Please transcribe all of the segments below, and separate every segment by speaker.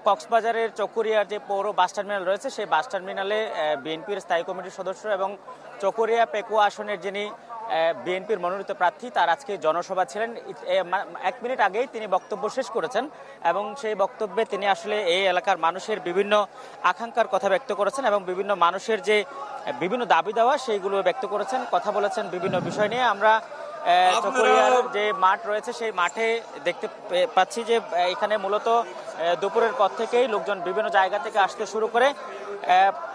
Speaker 1: কক্সবাজারের চকরিয়ার যে পৌর বাস টার্মিনাল রয়েছে সেই বাস টার্মিনালে বিএনপির স্থায়ী কমিটির সদস্য এবং চকরিয়া পেকুয়া আসনের যিনি বিএনপির মনোনীত প্রার্থী তার আজকে জনসভা ছিলেন। 1 মিনিট আগেই তিনি বক্তব্য শেষ করেছেন এবং সেই বক্তব্যে তিনি আসলে এই এলাকার মানুষের বিভিন্ন আকাঙ্ক্ষার কথা ব্যক্ত করেছেন এবং বিভিন্ন মানুষের যে বিভিন্ন দাবি দেওয়া সেইগুলো ব্যক্ত করেছেন, কথা বলেছেন বিভিন্ন বিষয় নিয়ে। আমরা চকরিয়ার যে মাঠ রয়েছে সেই মাঠে দেখতে পাচ্ছি যে এখানে মূলত দুপুরের পর থেকেই লোকজন বিভিন্ন জায়গা থেকে আসতে শুরু করে।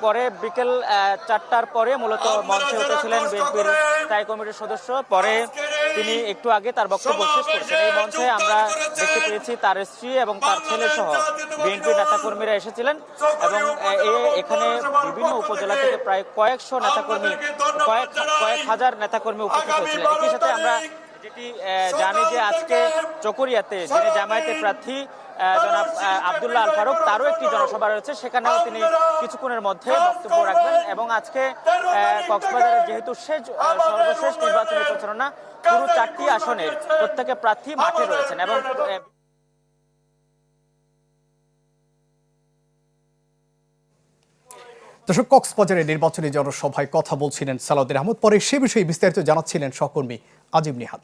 Speaker 1: পরে বিকেল 4টার পরে মূলত মঞ্চে উঠেছিলেন বিএনপির স্থায়ী কমিটির সদস্য। পরে তিনি একটু আগে তার বক্তব্য শেষ করেছেন। এই মঞ্চে আমরা দেখতে পেয়েছি তার স্ত্রী এবং তার ছেলে সহ বিএনপির নেতাকর্মীরা এসেছিলেন এবং এখানে বিভিন্ন উপজেলা থেকে প্রায় কয়েকশো নেতাকর্মী, কয়েক হাজার নেতাকর্মী উপস্থিত হয়েছিলেন। একই সাথে আমরা যেটি জানি যে আজকে চকরিয়াতে যিনি জামায়াতের প্রার্থী জনাব আব্দুল্লাহ আল ফারুক তারও একটি জনসভা রয়েছে, সেখানেও তিনি কিছুক্ষণের মধ্যে বক্তব্য রাখবেন। এবং আজকে কক্সবাজারের যেহেতু সর্বশেষ নির্বাচনী প্রচারণা, পুরো 4টি আসনের প্রত্যেকে প্রার্থী মাঠে রয়েছেন এবং
Speaker 2: দর্শক, কক্সবাজারের নির্বাচনী জনসভায় কথা বলছিলেন সালাউদ্দিন আহমদ। পরে সে বিষয়ে বিস্তারিত জানাচ্ছিলেন সহকর্মী আজিম নিহাদ।